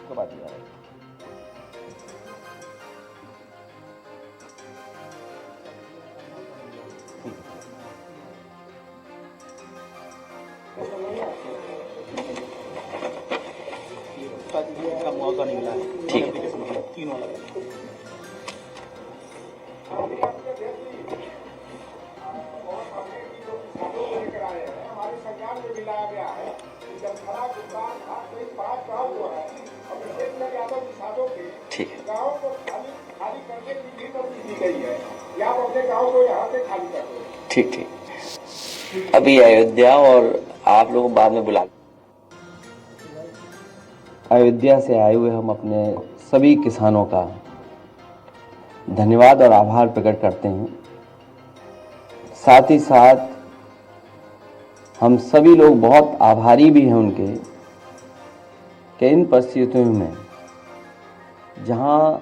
उसके बाद दिया है। का मुआवजा नहीं मिला है, ठीक है। तीन वाला हमारी सरकार में मिलाया गया है कि जब खड़ा दुकान पाँच गाँव जो है अपने शेखर यादव किसानों के ठीक है। गाँव को खाली करने की भी नोटिस दी गई है कि आप अपने गाँव को यहाँ से खाली कर दो। ठीक ठीक। अभी अयोध्या और आप लोग बाद में बुला। अयोध्या से आए हुए हम अपने सभी किसानों का धन्यवाद और आभार प्रकट करते हैं। साथ ही साथ हम सभी लोग बहुत आभारी भी हैं उनके कि इन परिस्थितियों में जहां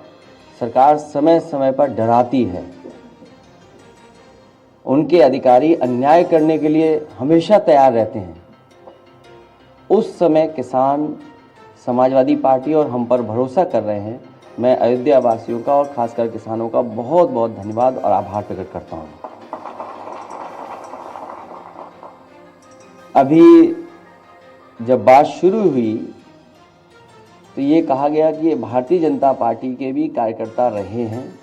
सरकार समय समय पर डराती है, उनके अधिकारी अन्याय करने के लिए हमेशा तैयार रहते हैं। उस समय किसान समाजवादी पार्टी और हम पर भरोसा कर रहे हैं। मैं अयोध्या वासियों का और खासकर किसानों का बहुत बहुत धन्यवाद और आभार प्रकट करता हूं। अभी जब बात शुरू हुई तो ये कहा गया कि ये भारतीय जनता पार्टी के भी कार्यकर्ता रहे हैं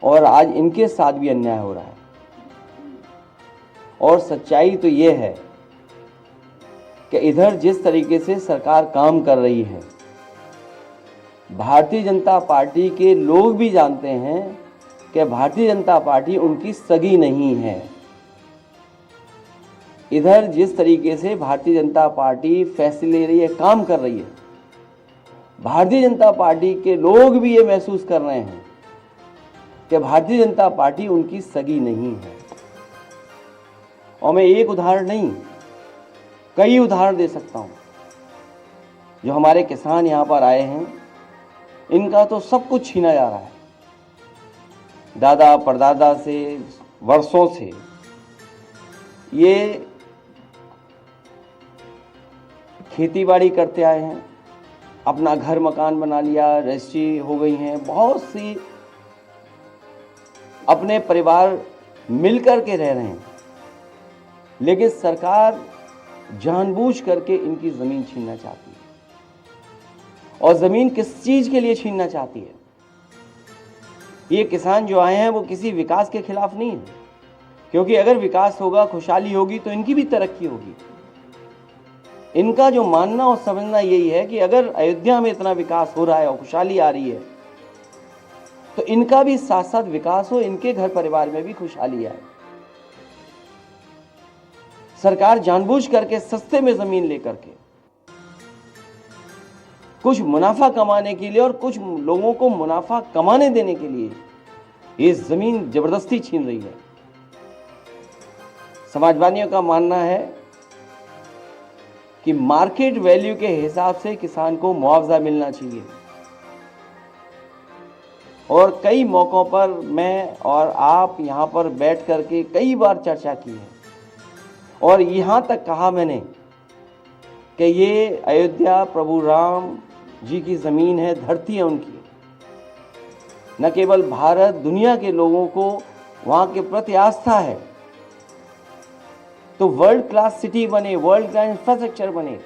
और आज इनके साथ भी अन्याय हो रहा है। और सच्चाई तो ये है कि इधर जिस तरीके से सरकार काम कर रही है, भारतीय जनता पार्टी के लोग भी जानते हैं कि भारतीय जनता पार्टी उनकी सगी नहीं है। इधर जिस तरीके से भारतीय जनता पार्टी फैसले ले रही है, काम कर रही है, भारतीय जनता पार्टी के लोग भी ये महसूस कर रहे हैं कि भारतीय जनता पार्टी उनकी सगी नहीं है। और मैं एक उदाहरण नहीं, कई उदाहरण दे सकता हूं। जो हमारे किसान यहां पर आए हैं, इनका तो सब कुछ छीना जा रहा है। दादा परदादा से वर्षों से ये खेती बाड़ी करते आए हैं, अपना घर मकान बना लिया, रजिस्ट्री हो गई हैं, बहुत सी अपने परिवार मिलकर के रह रहे हैं। लेकिन सरकार जानबूझ करके इनकी जमीन छीनना चाहती है। और जमीन किस चीज के लिए छीनना चाहती है? ये किसान जो आए हैं वो किसी विकास के खिलाफ नहीं है, क्योंकि अगर विकास होगा, खुशहाली होगी तो इनकी भी तरक्की होगी। इनका जो मानना और समझना यही है कि अगर अयोध्या में इतना विकास हो रहा है और खुशहाली आ रही है तो इनका भी साथ साथ विकास हो, इनके घर परिवार में भी खुशहाली आए। सरकार जानबूझ करके सस्ते में जमीन लेकर के कुछ मुनाफा कमाने के लिए और कुछ लोगों को मुनाफा कमाने देने के लिए ये जमीन जबरदस्ती छीन रही है। समाजवादियों का मानना है कि मार्केट वैल्यू के हिसाब से किसान को मुआवजा मिलना चाहिए। और कई मौकों पर मैं और आप यहां पर बैठ करके कई बार चर्चा की है और यहां तक कहा मैंने कि ये अयोध्या प्रभु राम जी की जमीन है, धरती है उनकी। न केवल भारत, दुनिया के लोगों को वहां के प्रति आस्था है तो वर्ल्ड क्लास सिटी बने, वर्ल्ड क्लास इंफ्रास्ट्रक्चर बने।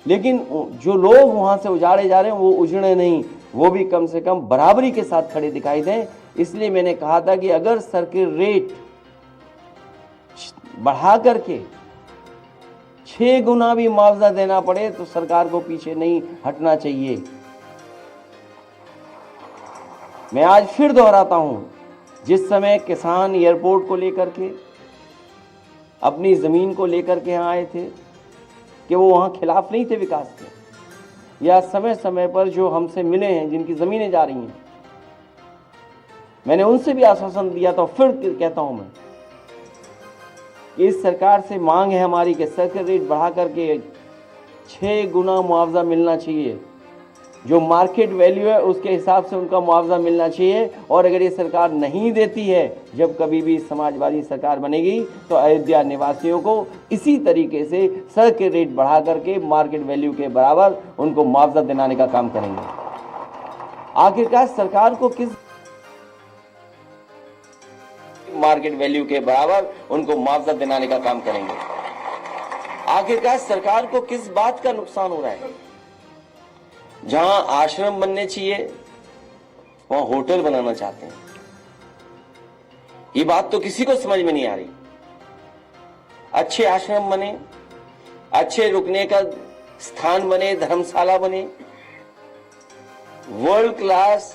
लेकिन जो लोग वहां से उजाड़े जा रहे हैं वो उजड़े नहीं, वो भी कम से कम बराबरी के साथ खड़े दिखाई दें। इसलिए मैंने कहा था कि अगर सर्किट रेट बढ़ा करके 6 गुना भी मुआवजा देना पड़े तो सरकार को पीछे नहीं हटना चाहिए। मैं आज फिर दोहराता हूं, जिस समय किसान एयरपोर्ट को लेकर के, अपनी जमीन को लेकर के यहां आए थे, कि वो वहां खिलाफ नहीं थे विकास के, या समय समय पर जो हमसे मिले हैं, जिनकी जमीनें जा रही हैं, मैंने उनसे भी आश्वासन दिया था। फिर कहता हूं मैं, इस सरकार से मांग है हमारी कि सर्किट रेट बढ़ा करके 6 गुना मुआवजा मिलना चाहिए। जो मार्केट वैल्यू है उसके हिसाब से उनका मुआवजा मिलना चाहिए। और अगर ये सरकार नहीं देती है, जब कभी भी समाजवादी सरकार बनेगी तो अयोध्या निवासियों को इसी तरीके से सड़क के रेट बढ़ा करके मार्केट वैल्यू के बराबर उनको मुआवजा दिलाने का काम करेंगे। आखिरकार सरकार को किस मार्केट वैल्यू के बराबर उनको मुआवजा दिलाने का काम करेंगे। आखिरकार सरकार को किस बात का नुकसान हो रहा है? जहां आश्रम बनने चाहिए वहां होटल बनाना चाहते हैं। ये बात तो किसी को समझ में नहीं आ रही। अच्छे आश्रम बने, अच्छे रुकने का स्थान बने, धर्मशाला बने, वर्ल्ड क्लास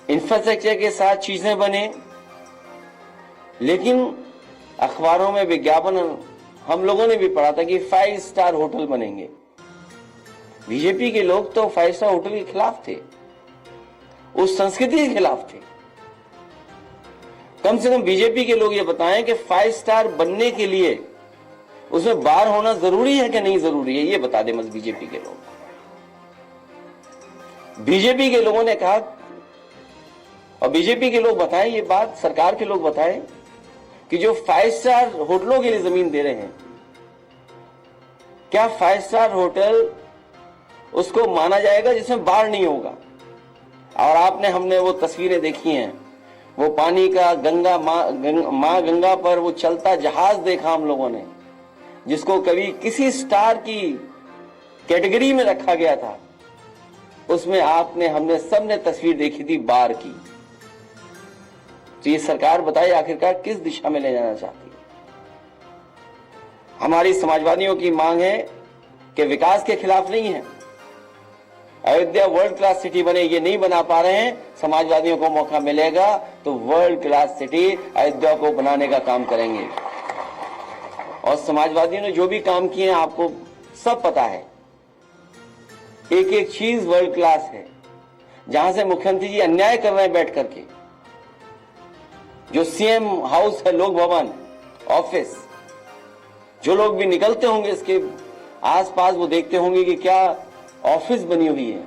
इंफ्रास्ट्रक्चर के साथ चीजें बने, लेकिन अखबारों में विज्ञापन हम लोगों ने भी पढ़ा था कि 5 स्टार होटल बनेंगे। बीजेपी के लोग तो 5 स्टार होटल के खिलाफ थे, उस संस्कृति के खिलाफ थे। कम से कम बीजेपी के लोग ये बताएं कि 5 स्टार बनने के लिए उसमें बार होना जरूरी है कि नहीं जरूरी है, ये बता दें बस बीजेपी के लोग। बीजेपी के लोगों ने कहा, और बीजेपी के लोग बताएं ये बात, सरकार के लोग बताएं कि जो 5 स्टार होटलों के लिए जमीन दे रहे हैं, क्या 5 स्टार होटल उसको माना जाएगा जिसमें बाढ़ नहीं होगा? और हमने वो तस्वीरें देखी हैं, वो पानी का गंगा मां गंगा पर वो चलता जहाज देखा हम लोगों ने, जिसको कभी किसी स्टार की कैटेगरी में रखा गया था। उसमें हमने सबने तस्वीर देखी थी बाढ़ की। तो ये सरकार बताए आखिरकार किस दिशा में ले जाना चाहती है? हमारी समाजवादियों की मांग है कि विकास के खिलाफ नहीं है। अयोध्या वर्ल्ड क्लास सिटी बने, ये नहीं बना पा रहे हैं। समाजवादियों को मौका मिलेगा तो वर्ल्ड क्लास सिटी अयोध्या को बनाने का काम करेंगे। और समाजवादियों ने जो भी काम किए हैं आपको सब पता है, एक एक चीज वर्ल्ड क्लास है। जहां से मुख्यमंत्री जी अन्याय कर रहे हैं बैठ करके, जो सीएम हाउस है, लोक भवन, ऑफिस, जो लोग भी निकलते होंगे इसके आसपास वो देखते होंगे कि क्या ऑफिस बनी हुई है।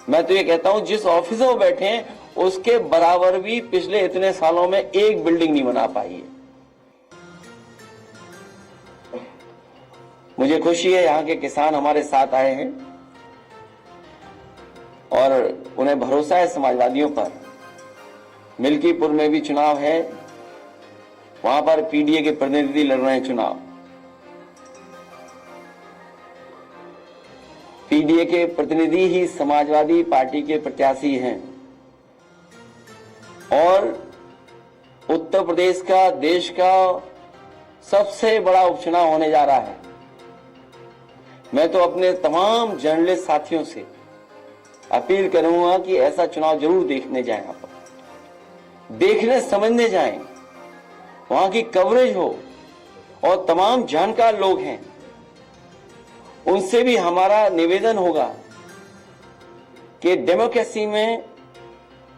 मैं तो ये कहता हूं जिस ऑफिस में वो बैठे हैं उसके बराबर भी पिछले इतने सालों में एक बिल्डिंग नहीं बना पाई है। मुझे खुशी है यहाँ के किसान हमारे साथ आए हैं और उन्हें भरोसा है समाजवादियों पर। मिल्कीपुर में भी चुनाव है, वहां पर पीडीए के प्रतिनिधि लड़ रहे हैं चुनाव। पीडीए के प्रतिनिधि ही समाजवादी पार्टी के प्रत्याशी हैं और उत्तर प्रदेश का, देश का सबसे बड़ा उपचुनाव होने जा रहा है। मैं तो अपने तमाम जर्नलिस्ट साथियों से अपील करूंगा कि ऐसा चुनाव जरूर देखने जाएं, यहाँ पर देखने समझने जाएं, वहां की कवरेज हो और तमाम जानकार लोग हैं उनसे भी हमारा निवेदन होगा कि डेमोक्रेसी में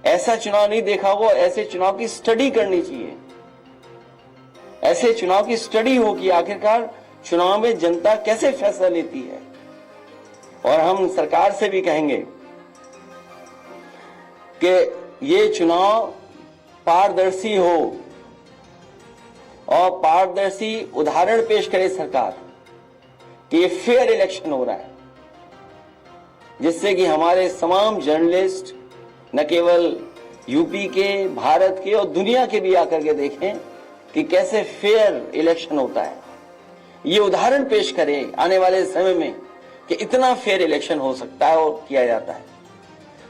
ऐसा चुनाव नहीं देखा होगा, ऐसे चुनाव की स्टडी करनी चाहिए। ऐसे चुनाव की स्टडी हो कि आखिरकार चुनाव में जनता कैसे फैसला लेती है। और हम सरकार से भी कहेंगे कि ये चुनाव पारदर्शी हो और पारदर्शी उदाहरण पेश करे सरकार कि ये फेयर इलेक्शन हो रहा है, जिससे कि हमारे तमाम जर्नलिस्ट न केवल यूपी के, भारत के और दुनिया के भी आकर के देखें कि कैसे फेयर इलेक्शन होता है। ये उदाहरण पेश करे आने वाले समय में कि इतना फेयर इलेक्शन हो सकता है और किया जाता है।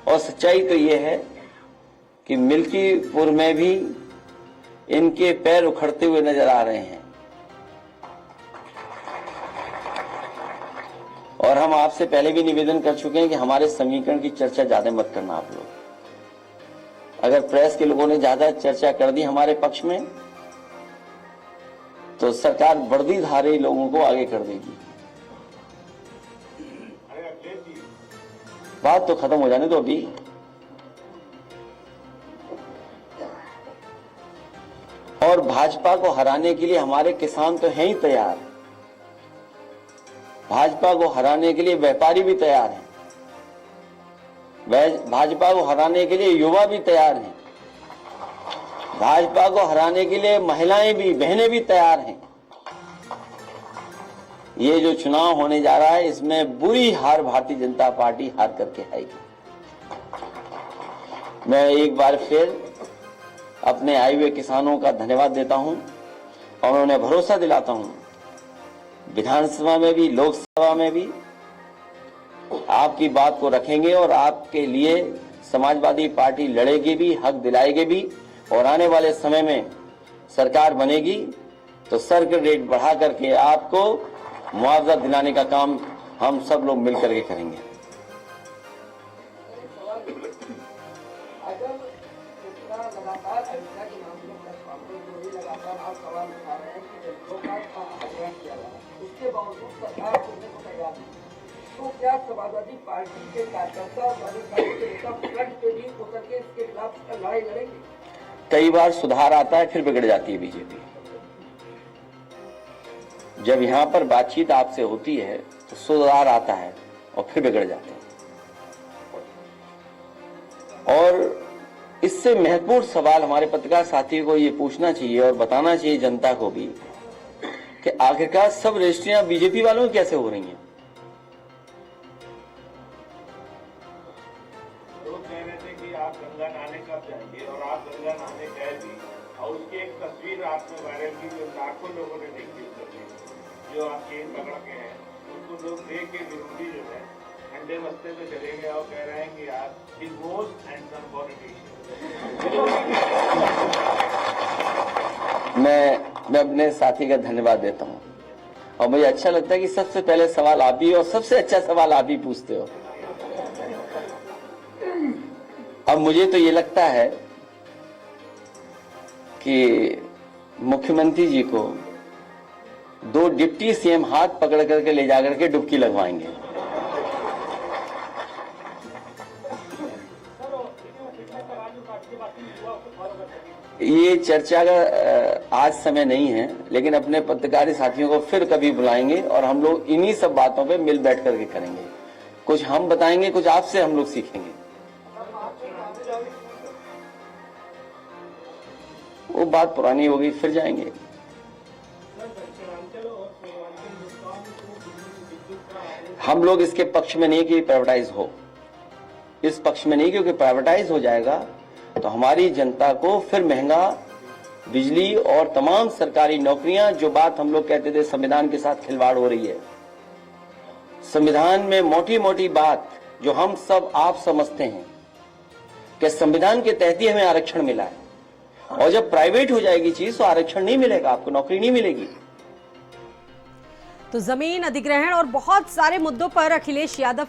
और सच्चाई तो ये है कि मिल्कीपुर में भी इनके पैर उखड़ते हुए नजर आ रहे हैं। और हम आपसे पहले भी निवेदन कर चुके हैं कि हमारे समीकरण की चर्चा ज्यादा मत करना आप लोग। अगर प्रेस के लोगों ने ज्यादा चर्चा कर दी हमारे पक्ष में तो सरकार वर्दीधारी लोगों को आगे कर देगी। बात तो खत्म हो जाने दो अभी। और भाजपा को हराने के लिए हमारे किसान तो हैं ही तैयार, भाजपा को हराने के लिए व्यापारी भी तैयार हैं। भाजपा को हराने के लिए युवा भी तैयार हैं, भाजपा को हराने के लिए महिलाएं भी, बहनें भी तैयार हैं। ये जो चुनाव होने जा रहा है, इसमें बुरी हार भारतीय जनता पार्टी हार करके आएगी। मैं एक बार फिर अपने आए हुए किसानों का धन्यवाद देता हूं और उन्हें भरोसा दिलाता हूं, विधानसभा में भी लोकसभा में भी आपकी बात को रखेंगे और आपके लिए समाजवादी पार्टी लड़ेगी भी, हक दिलाएगी भी, और आने वाले समय में सरकार बनेगी तो सर्किट रेट बढ़ा करके आपको मुआवजा दिलाने का काम हम सब लोग मिलकर के करेंगे। अगर इतना लगातार अयोध्या के मामले में कांग्रेस जो भी लगातार आप सवाल उठा रहे हैं कि लोकपाल का अध्ययन किया जा रहा है, उसके बावजूद सरकार करने को तैयार नहीं, तो क्या समाजवादी पार्टी के कार्यकर्ता और समाजवादी के नेता फ्रंट पे भी उतर के इसके खिलाफ लड़ाई लड़ेंगे? कई बार सुधार आता है, फिर बिगड़ जाती है बीजेपी। जब यहां पर बातचीत आपसे होती है तो सुधार आता है और फिर बिगड़ जाते हैं। और इससे महत्वपूर्ण सवाल हमारे पत्रकार साथियों को ये पूछना चाहिए और बताना चाहिए जनता को भी कि आखिरकार सब रजिस्ट्रियां बीजेपी वालों की कैसे हो रही हैं। लोग कह रहे थे कि आप गंगा नहाने कब जाएंगे, और आप गंगा नहाने गए भी, और उसकी एक तस्वीर आपने वायरल की जो लाखों लोगों ने देखी, जो आप चेन पकड़ के हैं, उनको लोग देख के विरोधी जो है ठंडे मस्ते में चले गए और कह रहे हैं कि आप द मोस्ट हैंडसम पॉलिटिशियन। मैं अपने साथी का धन्यवाद देता हूं और मुझे अच्छा लगता है कि सबसे पहले सवाल आप ही और सबसे अच्छा सवाल आप ही पूछते हो। अब मुझे तो ये लगता है कि मुख्यमंत्री जी को 2 डिप्टी सीएम हाथ पकड़ करके ले जाकर के डुबकी लगवाएंगे। ये चर्चा का आज समय नहीं है, लेकिन अपने पत्रकारी साथियों को फिर कभी बुलाएंगे और हम लोग इन्हीं सब बातों पे मिल बैठ करके करेंगे। कुछ हम बताएंगे, कुछ आपसे हम लोग सीखेंगे। वो बात पुरानी होगी, फिर जाएंगे। हम लोग इसके पक्ष में नहीं कि प्राइवेटाइज हो, इस पक्ष में नहीं, क्योंकि प्राइवेटाइज हो जाएगा तो हमारी जनता को फिर महंगा बिजली और तमाम सरकारी नौकरियां, जो बात हम लोग कहते थे संविधान के साथ खिलवाड़ हो रही है। संविधान में मोटी मोटी बात जो हम सब आप समझते हैं कि संविधान के तहत ही हमें आरक्षण मिला है, और जब प्राइवेट हो जाएगी चीज तो आरक्षण नहीं मिलेगा, आपको नौकरी नहीं मिलेगी। तो जमीन अधिग्रहण और बहुत सारे मुद्दों पर अखिलेश यादव